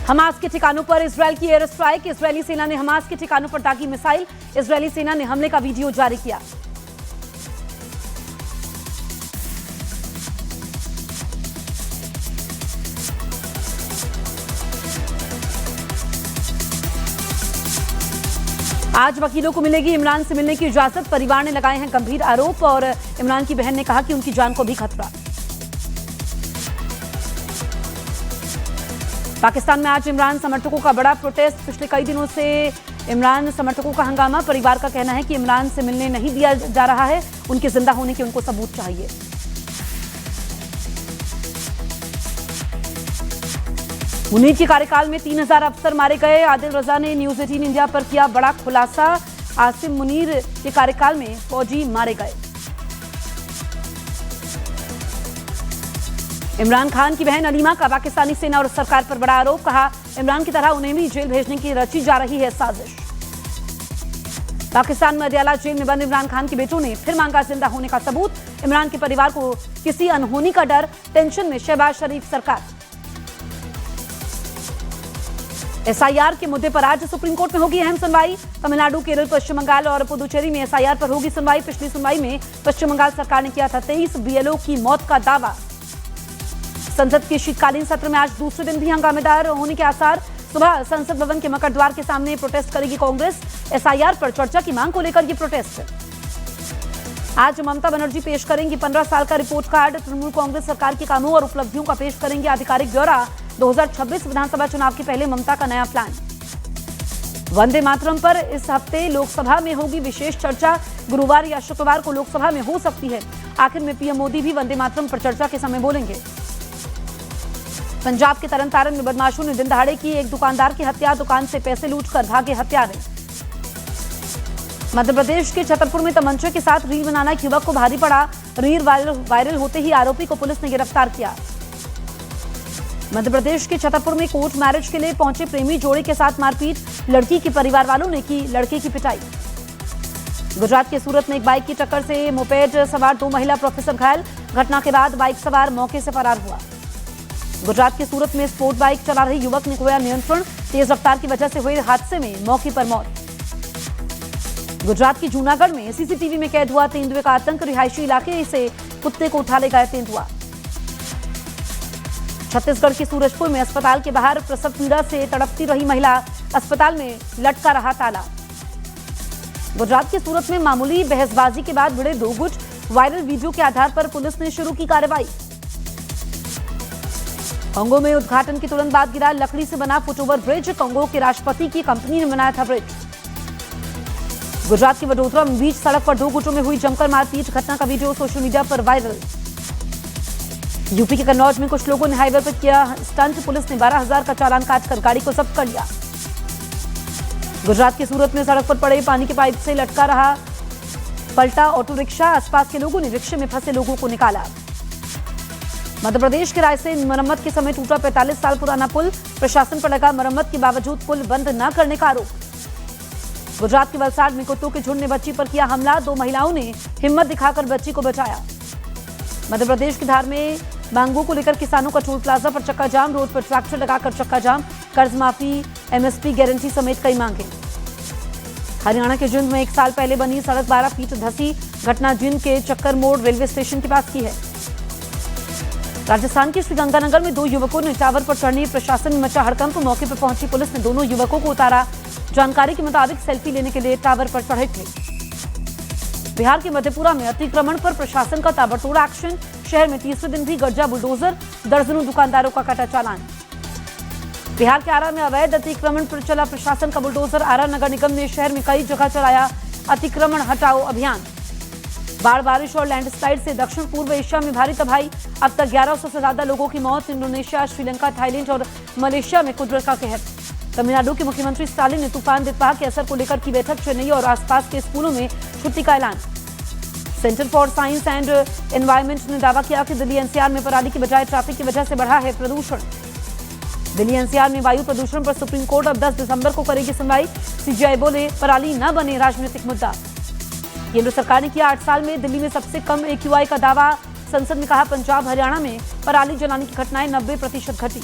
Hamas के ठिकानों पर इजरायल की एयर स्ट्राइक। इजरायली सेना ने हमास के ठिकानों पर दागी मिसाइल। इजरायली सेना ने हमले का वीडियो जारी किया। आज वकीलों को मिलेगी इमरान से मिलने की इजाजत। परिवार ने लगाए हैं गंभीर आरोप और इमरान की बहन ने कहा कि उनकी जान को भी खतरा। पाकिस्तान में आज इमरान समर्थकों का बड़ा प्रोटेस्ट। पिछले कई दिनों से इमरान समर्थकों का हंगामा। परिवार का कहना है कि इमरान से मिलने नहीं दिया जा रहा है। उनके जिंदा होने के उनको सबूत चाहिए। मुनीर के कार्यकाल में 3000 अफसर मारे गए। आदिल रजा ने न्यूज 18 इंडिया पर किया बड़ा खुलासा। आसिम मुनीर के कार्यकाल में फौजी मारे गए। इमरान खान की बहन अलीमा का पाकिस्तानी सेना और सरकार पर बड़ा आरोप। कहा इमरान की तरह उन्हें भी जेल भेजने की रची जा रही है साजिश। पाकिस्तान में अदयाला जेल में बंद इमरान खान के बेटों ने फिर मांगा जिंदा होने का सबूत। इमरान के परिवार को किसी अनहोनी का डर। टेंशन में शहबाज शरीफ सरकार। एसआईआर के मुद्दे पर आज सुप्रीम कोर्ट में होगी अहम सुनवाई। तमिलनाडु, केरल, पश्चिम बंगाल और पुदुचेरी में एसआईआर पर होगी सुनवाई। पिछली सुनवाई में पश्चिम बंगाल सरकार ने किया था 23 बीएलओ की मौत का दावा। संसद के शीतकालीन सत्र में आज दूसरे दिन भी हंगामेदार होने के आसार। सुबह संसद भवन के मकर द्वार के सामने प्रोटेस्ट करेगी कांग्रेस। एसआईआर पर चर्चा की मांग को लेकर ये प्रोटेस्ट। आज ममता बनर्जी पेश करेंगी 15 साल का रिपोर्ट कार्ड। तृणमूल कांग्रेस सरकार के कामों और उपलब्धियों का पेश करेंगे आधिकारिक ब्यौरा। 2026 विधानसभा चुनाव के पहले ममता का नया प्लान। वंदे मातरम पर इस हफ्ते लोकसभा में होगी विशेष चर्चा। गुरुवार या शुक्रवार को लोकसभा में हो सकती है। आखिर में पीएम मोदी भी वंदे मातरम पर चर्चा के समय बोलेंगे। पंजाब के तरनतारन में बदमाशों ने दिन दहाड़े की एक दुकानदार की हत्या। दुकान से पैसे लूटकर भागे हत्यारे। मध्य प्रदेश के छतरपुर में तमंचे के साथ रील बनाना एक युवक को भारी पड़ा। रील वायरल होते ही आरोपी को पुलिस ने गिरफ्तार किया। मध्य प्रदेश के छतरपुर में कोर्ट मैरिज के लिए पहुंचे प्रेमी जोड़े के साथ मारपीट। लड़की के परिवार वालों ने की लड़के की पिटाई। गुजरात के सूरत में एक बाइक की टक्कर से मोपेड सवार 2 महिला प्रोफेसर घायल। घटना के बाद बाइक सवार मौके से फरार हुआ। गुजरात के सूरत में स्पोर्ट बाइक चला रहे युवक ने खोया नियंत्रण। तेज रफ्तार की वजह से हुए हादसे में मौके पर मौत। गुजरात की जूनागढ़ में सीसीटीवी में कैद हुआ तेंदुए का आतंक। रिहायशी इलाके से कुत्ते को उठा ले गया तेंदुआ। छत्तीसगढ़ के सूरजपुर में अस्पताल के बाहर प्रसव पीड़ा से तड़पती रही महिला। अस्पताल में लटका रहा ताला। गुजरात के सूरत में मामूली बहसबाजी के बाद भिड़े 2 गुट। वायरल वीडियो के आधार पर पुलिस ने शुरू की कार्रवाई। कांगो में उद्घाटन के तुरंत बाद गिरा लकड़ी से बना फुटओवर ब्रिज। कांगो के राष्ट्रपति की कंपनी ने बनाया था ब्रिज। गुजरात के वडोदरा में बीच सड़क पर 2 गुटों में हुई जमकर मारपीट। घटना का वीडियो सोशल मीडिया पर वायरल। यूपी के कन्नौज में कुछ लोगों ने हाईवे पर किया स्टंट। पुलिस ने 12,000 का चालान काटकर गाड़ी को जब्त कर लिया। गुजरात के सूरत में सड़क पर पड़े पानी के पाइप से लटका रहा पलटा ऑटो रिक्शा। आसपास के लोगों ने रिक्शे में फंसे लोगों को निकाला। मध्य प्रदेश के रायसेन मरम्मत के समय टूटा 45 साल पुराना पुल। प्रशासन पर लगा मरम्मत के बावजूद पुल बंद न करने का आरोप। गुजरात के वलसाड में कुत्तों के झुंड ने बच्ची पर किया हमला। 2 महिलाओं ने हिम्मत दिखाकर बच्ची को बचाया। मध्य प्रदेश के धार में मांगों को लेकर किसानों का टोल प्लाजा पर चक्का जाम। रोड पर ट्रैक्टर लगाकर चक्का जाम। कर्ज माफी, एमएसपी गारंटी समेत कई मांगे। हरियाणा के जिंद में 1 साल पहले बनी सड़क 12 फीट धंसी। घटना जिंद के चक्कर मोड़ रेलवे स्टेशन के पास की है। राजस्थान के श्रीगंगानगर में 2 युवकों ने टावर पर चढ़ने प्रशासन में मचा हड़कंप। मौके पर पहुंची पुलिस ने दोनों युवकों को उतारा। जानकारी के मुताबिक सेल्फी लेने के लिए टावर पर चढ़े थे। बिहार के मधेपुरा में अतिक्रमण पर प्रशासन का ताबड़तोड़ एक्शन। शहर में तीसरे दिन भी गरजा बुलडोजर। दर्जनों दुकानदारों का काटा चालान। बिहार के आरा में अवैध अतिक्रमण पर चला प्रशासन का बुलडोजर। आरा नगर निगम ने शहर में कई जगह चलाया अतिक्रमण हटाओ अभियान। बाढ़, बारिश और लैंडस्लाइड से दक्षिण पूर्व एशिया में भारी तबाही। अब तक 1100 से ज्यादा लोगों की मौत। इंडोनेशिया, श्रीलंका, थाईलैंड और मलेशिया में कुदरत का कहर। तमिलनाडु के मुख्यमंत्री स्टालिन ने तूफान दितवाह के असर को लेकर की बैठक। चेन्नई और आसपास के स्कूलों में छुट्टी का ऐलान। Centre for science and environment ने दावा किया कि दिल्ली एनसीआर में पराली की बजाय ट्रैफिक की वजह से बढ़ा है प्रदूषण। दिल्ली एनसीआर में वायु प्रदूषण पर सुप्रीम कोर्ट अब 10 दिसंबर को करेगी सुनवाई। सीजीआई बोले पराली न बने राजनीतिक मुद्दा। केंद्र सरकार ने किया 8 साल में दिल्ली में सबसे कम AQI का दावा। संसद ने कहा पंजाब, हरियाणा में पराली जलाने की घटनाएं 90% घटी।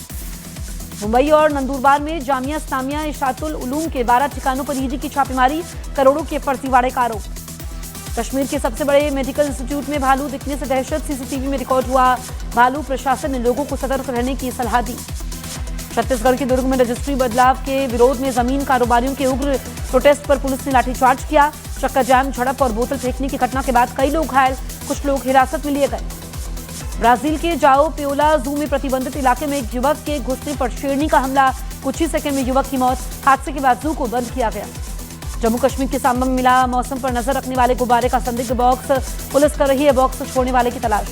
मुंबई और नंदुरबार में जामिया इस्लामिया इशातुल उलूम के 12 ठिकानों पर ईडी की छापेमारी, करोड़ों के फर्जीवाड़े का आरोप। कश्मीर के सबसे बड़े मेडिकल इंस्टीट्यूट में भालू दिखने से दहशत, सीसीटीवी में रिकॉर्ड हुआ भालू। प्रशासन ने लोगों को सतर्क रहने की सलाह दी। छत्तीसगढ़ के दुर्ग में रजिस्ट्री बदलाव के विरोध में जमीन कारोबारियों के उग्र प्रोटेस्ट पर पुलिस ने लाठीचार्ज किया। चक्का जाम, झड़प और बोतल फेंकने की घटना के बाद कई लोग घायल, कुछ लोग हिरासत में लिए गए। ब्राजील के जाओ पियोला जू में प्रतिबंधित इलाके में एक युवक के घुसने पर शेरनी का हमला, कुछ ही सेकंड में युवक की मौत। हादसे के बाद जू को बंद किया गया। जम्मू कश्मीर के सांबा में मिला मौसम पर नजर रखने वाले गुब्बारे का संदिग्ध बॉक्स, पुलिस कर रही है बॉक्स छोड़ने वाले की तलाश।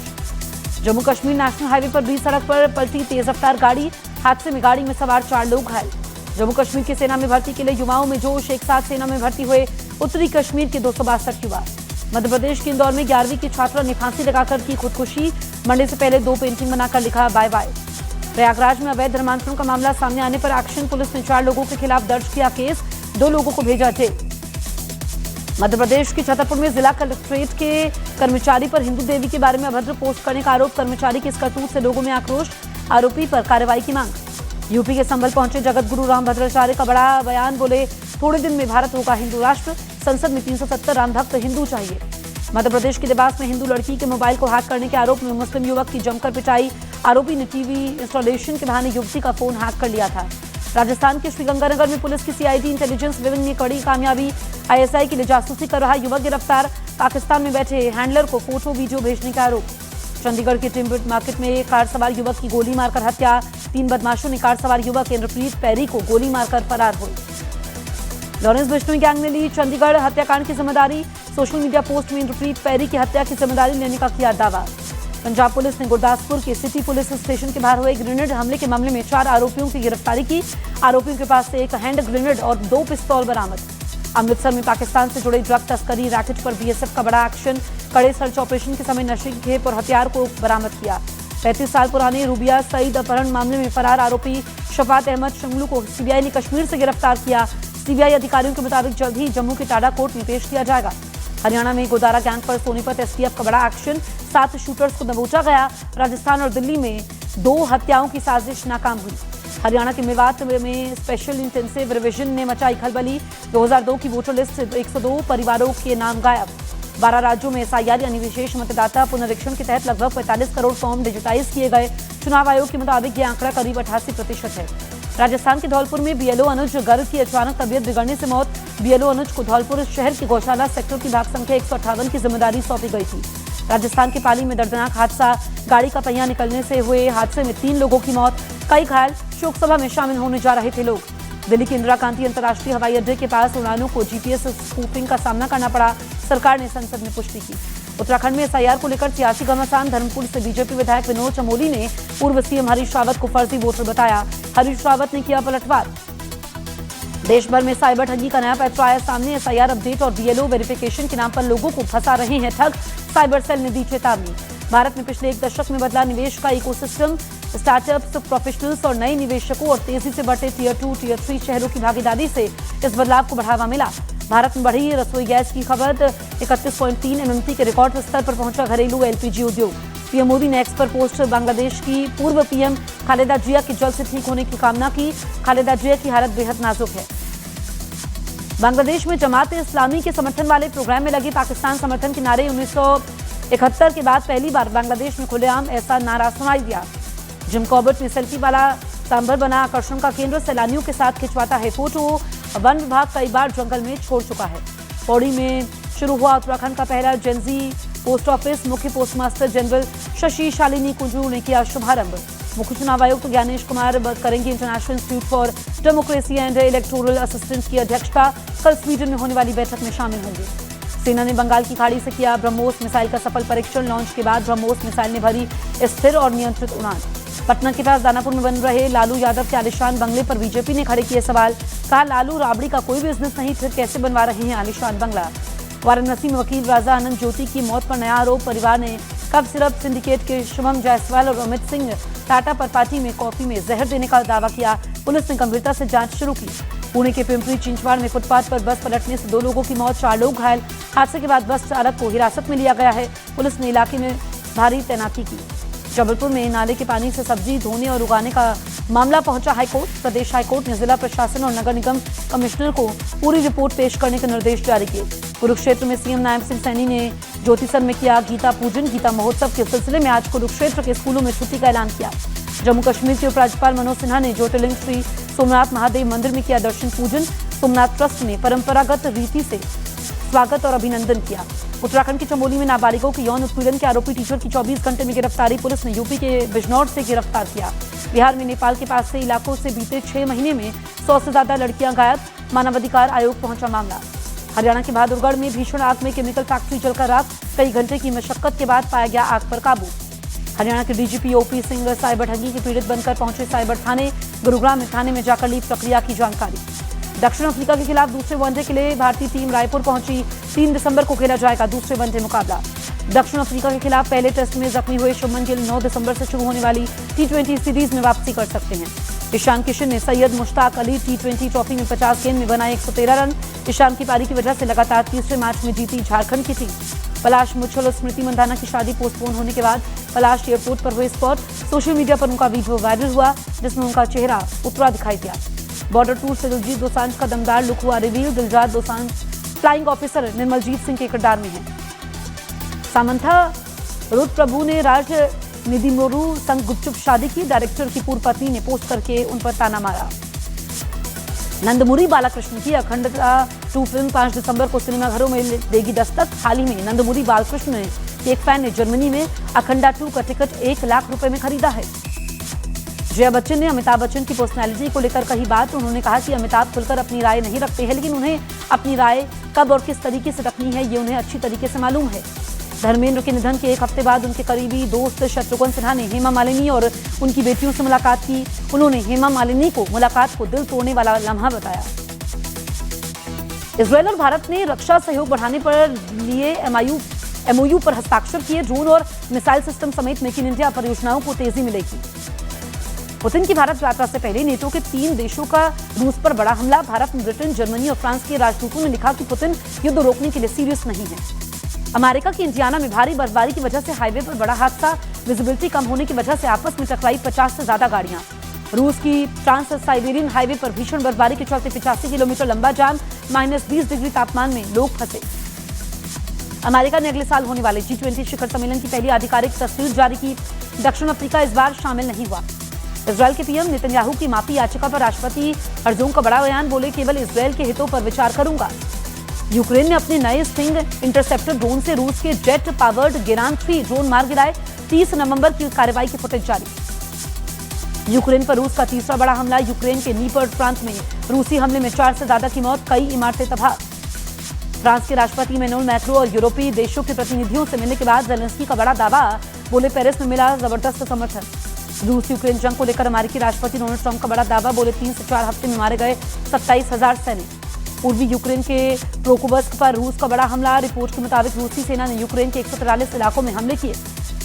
जम्मू कश्मीर नेशनल हाईवे पर बीच सड़क पर पलटी तेज रफ्तार गाड़ी, हादसे में गाड़ी में सवार 4 लोग घायल। जम्मू कश्मीर की सेना में भर्ती के लिए युवाओं में जोश, एक साथ सेना में भर्ती हुए उत्तरी कश्मीर के 262 युवा। मध्य प्रदेश के इंदौर में 11वीं की छात्रा ने फांसी लगाकर की खुदकुशी, मंडे से पहले 2 पेंटिंग बनाकर लिखा बाय बाय। प्रयागराज में अवैध धर्मांतरण का मामला सामने आने पर एक्शन, पुलिस ने 4 लोगों के खिलाफ दर्ज किया केस, 2 लोगों को भेजा जेल। मध्य प्रदेश के छतरपुर में जिला कलेक्ट्रेट के कर्मचारी पर हिंदू देवी के बारे में अभद्र पोस्ट करने का आरोप, कर्मचारी की इस करतूत से लोगों में आक्रोश, आरोपी पर कार्रवाई की मांग। यूपी के संभल पहुंचे जगत गुरु रामभद्राचार्य का बड़ा बयान, बोले थोड़े दिन में भारत होगा हिंदू राष्ट्र, संसद में 370 राम भक्त हिंदू चाहिए। मध्य प्रदेश के देवास में हिंदू लड़की के मोबाइल को हैक करने के आरोप में मुस्लिम युवक की जमकर पिटाई, आरोपी ने टीवी इंस्टॉलेशन के बहाने युवती का फोन हैक कर लिया था। राजस्थान के श्रीगंगानगर में पुलिस की सीआईडी इंटेलिजेंस विंग ने कड़ी कामयाबी, आईएसआई के लिए जासूसी कर रहा युवक गिरफ्तार, पाकिस्तान में बैठे हैंडलर को फोटो वीडियो भेजने का आरोप। चंडीगढ़ के टिम्बर मार्केट में कार सवार युवक की गोली मारकर हत्या, 3 बदमाशों ने कार सवार युवक इंद्रप्रीत पैरी को गोली मारकर फरार हुए। लॉरेंस बिश्नोई गैंग ने ली चंडीगढ़ हत्याकांड की जिम्मेदारी, सोशल मीडिया पोस्ट में इंद्रप्रीत पैरी की हत्या की जिम्मेदारी लेने का किया दावा। पंजाब पुलिस ने गुरदासपुर के सिटी पुलिस स्टेशन के बाहर हुए ग्रेनेड हमले के मामले में 4 आरोपियों की गिरफ्तारी की, आरोपियों के पास से एक हैंड ग्रेनेड और 2 पिस्तौल बरामद। अमृतसर में पाकिस्तान से जुड़े ड्रग तस्करी रैकेट पर बीएसएफ का बड़ा एक्शन, कड़े सर्च ऑपरेशन के समय नशे की खेप और हथियार को बरामद किया। 35 साल पुराने रूबिया सईद अपहरण मामले में फरार आरोपी शफात अहमद शंगलू को सीबीआई ने कश्मीर से गिरफ्तार किया। सीबीआई अधिकारियों के मुताबिक जल्द ही जम्मू के टाडा कोर्ट में पेश किया जाएगा। हरियाणा में गोदारा गैंग पर सोनीपत एसटीएफ का बड़ा एक्शन, 7 शूटर्स को दबोचा गया। राजस्थान और दिल्ली में 2 हत्याओं की साजिश नाकाम हुई। हरियाणा के मेवात में स्पेशल इंटेंसिव रिवीजन ने मचाई खलबली, 2002 की वोटर लिस्ट से 102 परिवारों के नाम गायब। 12 राज्यों में एसआईआर यानी विशेष मतदाता पुनरीक्षण के तहत लगभग 45 करोड़ फॉर्म डिजिटाइज किए गए। चुनाव आयोग के मुताबिक यह आंकड़ा करीब 88% है। राजस्थान के धौलपुर में बीएलओ अनुज गर्ग की अचानक तबियत बिगड़ने से मौत। बीएलओ अनुज को धौलपुर शहर की गौशाला सेक्टर की भाग संख्या 158 की जिम्मेदारी सौंपी गई थी। राजस्थान के पाली में दर्दनाक हादसा, गाड़ी का पहिया निकलने से हुए हादसे में 3 लोगों की मौत, कई घायल, शोक सभा में शामिल होने जा रहे थे लोग। दिल्ली के इंदिरा गांधी अंतर्राष्ट्रीय हवाई अड्डे के पास उड़ानों को जीपीएस स्पूफिंग का सामना करना पड़ा, सरकार ने संसद में पुष्टि की। उत्तराखंड में एसआईआर को लेकर सियासी घमासान, धर्मपुर से बीजेपी विधायक विनोद चमोली ने पूर्व सीएम हरीश रावत को फर्जी वोटर बताया। हरीश रावत ने किया पलटवार। देश भर में साइबर ठगी का नया पैंतरा आया सामने, एसआईआर अपडेट और बीएलओ वेरिफिकेशन के नाम पर लोगों को फंसा रहे हैं ठग, साइबर सेल ने दी चेतावनी। भारत में पिछले 1 दशक में बदला निवेश का इकोसिस्टम, स्टार्टअप्स, प्रोफेशनल्स और नए निवेशकों और तेजी से बढ़ते टियर 2, टियर 3 शहरों की भागीदारी से इस बदलाव को बढ़ावा मिला। भारत में बढ़ी रसोई गैस की खपत, 31.3 MMT के रिकॉर्ड स्तर पर पहुंचा घरेलू एलपीजी उद्योग। पीएम मोदी ने एक्स पर पोस्ट बांग्लादेश की पूर्व पीएम खालेदा जिया की जल्द से ठीक होने की कामना की। खालेदा जिया की हालत बेहद नाजुक है। बांग्लादेश में जमात इस्लामी के समर्थन वाले प्रोग्राम में लगे पाकिस्तान समर्थन के नारे 1971 के बाद पहली बार बांग्लादेश में खुलेआम ऐसा नारा सुनाई दिया। जिम कॉर्बेट में सेल्फी वाला सांभर बना आकर्षण का केंद्र, सैलानियों के साथ खिंचवाता है फोटो। वन विभाग कई बार जंगल में छोड़ चुका है। पौड़ी में शुरू हुआ उत्तराखंड का पहला जेनजी पोस्ट ऑफिस, मुख्य पोस्टमास्टर जनरल शशि शालिनी कुंजू ने किया शुभारंभ। मुख्य चुनाव आयुक्त ज्ञानेश कुमार करेंगे international institute for democracy and electoral assistance की अध्यक्षता, कल स्वीडन में होने वाली बैठक में शामिल होंगे। सेना ने बंगाल की खाड़ी से किया ब्रह्मोस मिसाइल का सफल परीक्षण, लॉन्च के बाद ब्रह्मोस मिसाइल ने भरी स्थिर और नियंत्रित उड़ान। पटना के पास दानापुर में बन रहे लालू यादव के आलिशान बंगले पर बीजेपी ने खड़े किए सवाल, कहा लालू राबड़ी का कोई बिजनेस नहीं, फिर कैसे बनवा रहे हैं आलिशान बंगला। वाराणसी में वकील राजा आनंद ज्योति की मौत पर नया आरोप, परिवार ने कफ सिरप सिंडिकेट के शुभम जायसवाल और अमित सिंह टाटा पर पार्टी में कॉफी में जहर देने का दावा किया। पुलिस ने गंभीरता से जांच शुरू की। पुणे के पिंपरी चिंचवाड़ में फुटपाथ पर बस पलटने से 2 लोगों की मौत, 4 लोग घायल। हादसे के बाद बस चालक को हिरासत में लिया गया है। पुलिस ने इलाके में भारी तैनाती की। जबलपुर में नाले के पानी से सब्जी धोने और उगाने का मामला पहुंचा हाईकोर्ट। प्रदेश हाईकोर्ट ने जिला प्रशासन और नगर निगम कमिश्नर को पूरी रिपोर्ट पेश करने के निर्देश जारी किए। कुरुक्षेत्र में सीएम नायब सिंह सैनी ने ज्योतिसर में किया गीता पूजन। गीता महोत्सव के सिलसिले में आज कुरुक्षेत्र के स्कूलों में छुट्टी का ऐलान किया। जम्मू कश्मीर के उपराज्यपाल मनोज सिन्हा ने ज्योतिर्लिंग श्री सोमनाथ महादेव मंदिर में किया दर्शन पूजन। सोमनाथ ट्रस्ट ने परंपरागत रीति से स्वागत और अभिनंदन किया। उत्तराखंड के चमोली में नाबालिगों के यौन उत्पीड़न के आरोपी टीचर की 24 घंटे में गिरफ्तारी। पुलिस ने यूपी के बिजनौर से गिरफ्तार किया। बिहार में नेपाल के पास से इलाकों से बीते 6 महीने में 100 से ज्यादा लड़कियां गायब। मानवाधिकार आयोग पहुंचा मामला। हरियाणा के बहादुरगढ़ में भीषण आग में केमिकल फैक्ट्री जलकर राख। कई घंटे की मशक्कत के बाद पाया गया आग पर काबू। हरियाणा के डीजीपी ओपी सिंह साइबर ठगी के पीड़ित बनकर पहुंचे साइबर थाने। गुरुग्राम में थाने में जाकर ली प्रक्रिया की जानकारी। दक्षिण अफ्रीका के खिलाफ दूसरे वनडे के लिए भारतीय टीम रायपुर पहुंची। 3 दिसंबर को खेला जाएगा दूसरे वनडे मुकाबला। दक्षिण अफ्रीका के खिलाफ पहले टेस्ट में जख्मी हुए शुभमन गिल 9 दिसंबर से शुरू होने वाली T20 सीरीज में वापसी कर सकते हैं। ईशान किशन ने सैयद मुश्ताक अली T20 ट्रॉफी में 50 गेंद में बनाए 113 रन। ईशान की पारी की वजह से लगातार तीसरे मैच में जीती झारखंड की टीम। पलाश मुच्छल और स्मृति मंदाना की शादी पोस्टपोन होने के बाद पलाश एयरपोर्ट पर हुए स्पॉट। सोशल मीडिया पर उनका वीडियो वायरल हुआ जिसमें उनका चेहरा उतरा दिखाई दिया। बॉर्डर टूर से दिलजीत दोसांझ का दमदार लुक हुआ reveal. Dilraj Dosanjh flying officer Nirmaljit Singh के किरदार में है। सामंथा रुत प्रभु ने राज निधि मोरू संग गुपचुप शादी की। डायरेक्टर की पूर्व पत्नी ने पोस्ट करके उन पर ताना मारा। नंदमुरी बालकृष्ण की अखंडता 2 फिल्म 5 दिसंबर को सिनेमाघरों में देगी दस्तक। हाल ही में नंदमुरी बालकृष्ण के एक फैन ने जर्मनी में अखंडा 2 का टिकट 1 लाख रुपए में खरीदा है। जया बच्चन ने अमिताभ बच्चन की पर्सनैलिटी को लेकर कही बात। उन्होंने कहा कि अमिताभ खुलकर अपनी राय नहीं रखते हैं, लेकिन उन्हें अपनी राय कब और किस तरीके से रखनी है ये उन्हें अच्छी तरीके से मालूम है। धर्मेंद्र के निधन के 1 हफ्ते बाद उनके करीबी दोस्त शत्रुघ्न सिन्हा ने हेमा मालिनी और उनकी बेटियों से मुलाकात की। उन्होंने हेमा मालिनी को मुलाकात को दिल तोड़ने वाला लम्हा बताया। इजरायल और भारत ने रक्षा सहयोग बढ़ाने पर लिए MOU पर हस्ताक्षर किए। ड्रोन और मिसाइल सिस्टम समेत मेक इन इंडिया परियोजनाओं को तेजी मिलेगी। पुतिन की भारत यात्रा से पहले नेटो के 3 देशों का रूस पर बड़ा हमला। भारत, ब्रिटेन, जर्मनी और फ्रांस के राजदूतों ने लिखा कि पुतिन युद्ध रोकने के लिए सीरियस नहीं है। अमेरिका की इंडियाना में भारी बर्फबारी की वजह से हाईवे पर बड़ा हादसा। विजिबिलिटी कम होने की वजह से आपस में टकराई 50 से ज्यादा गाड़ियां। रूस की ट्रांस साइबेरियन हाईवे पर भीषण बर्फबारी के चलते 85 किलोमीटर लंबा जाम। -20 डिग्री तापमान में लोग फंसे। अमेरिका ने अगले साल होने वाले G20 शिखर सम्मेलन की पहली आधिकारिक तस्वीर जारी की। दक्षिण अफ्रीका इस बार शामिल नहीं हुआ। इजरायल के पीएम नेतन्याहू की माफी याचिका पर राष्ट्रपति हर्जोग का बड़ा बयान। बोले, केवल इजरायल के हितों पर विचार करूंगा। यूक्रेन ने अपने नए स्टिंग इंटरसेप्टर ड्रोन से रूस के जेट पावर्ड गेरान 3 ड्रोन मार गिराए। 30 नवंबर की कार्रवाई की फुटेज जारी। यूक्रेन पर रूस का तीसरा बड़ा हमला। यूक्रेन के नीपर्ड प्रांत में रूसी हमले में 4 से ज्यादा की मौत, कई इमारतें तबाह। फ्रांस के राष्ट्रपति इमैनुअल मैक्रों और यूरोपीय देशों के प्रतिनिधियों से मिलने के बाद जेलेंस्की का बड़ा दावा। बोले, पेरिस में मिला जबरदस्त समर्थन। रूस यूक्रेन जंग को लेकर अमेरिकी राष्ट्रपति डोनाल्ड ट्रंप का बड़ा दावा। बोले, 3 से 4 हफ्ते में मारे गए 27,000 सैनिक। पूर्वी यूक्रेन के प्रोकोबस्क पर रूस का बड़ा हमला। रिपोर्ट के मुताबिक रूसी सेना ने यूक्रेन के 143 इलाकों में हमले किए।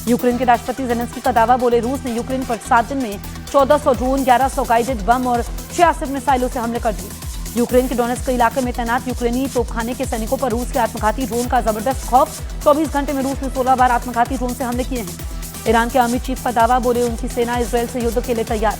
यूक्रेन के राष्ट्रपति जेलेंस्की का दावा। बोले, रूस ने यूक्रेन पर 7 दिन में 1400 ड्रोन, 1100 गाइडेड बम और 66 मिसाइलों से हमले कर दिए। यूक्रेन के डोनेट्स्क इलाके में तैनात यूक्रेनी तोपखाने के सैनिकों पर रूस के आत्मघाती ड्रोन का जबरदस्त खौफ। 24 घंटे में रूस ने 16 बार आत्मघाती ड्रोन से हमले किए हैं। ईरान के आर्मी चीफ का दावा। बोले, उनकी सेना इजरायल से युद्ध के लिए तैयार।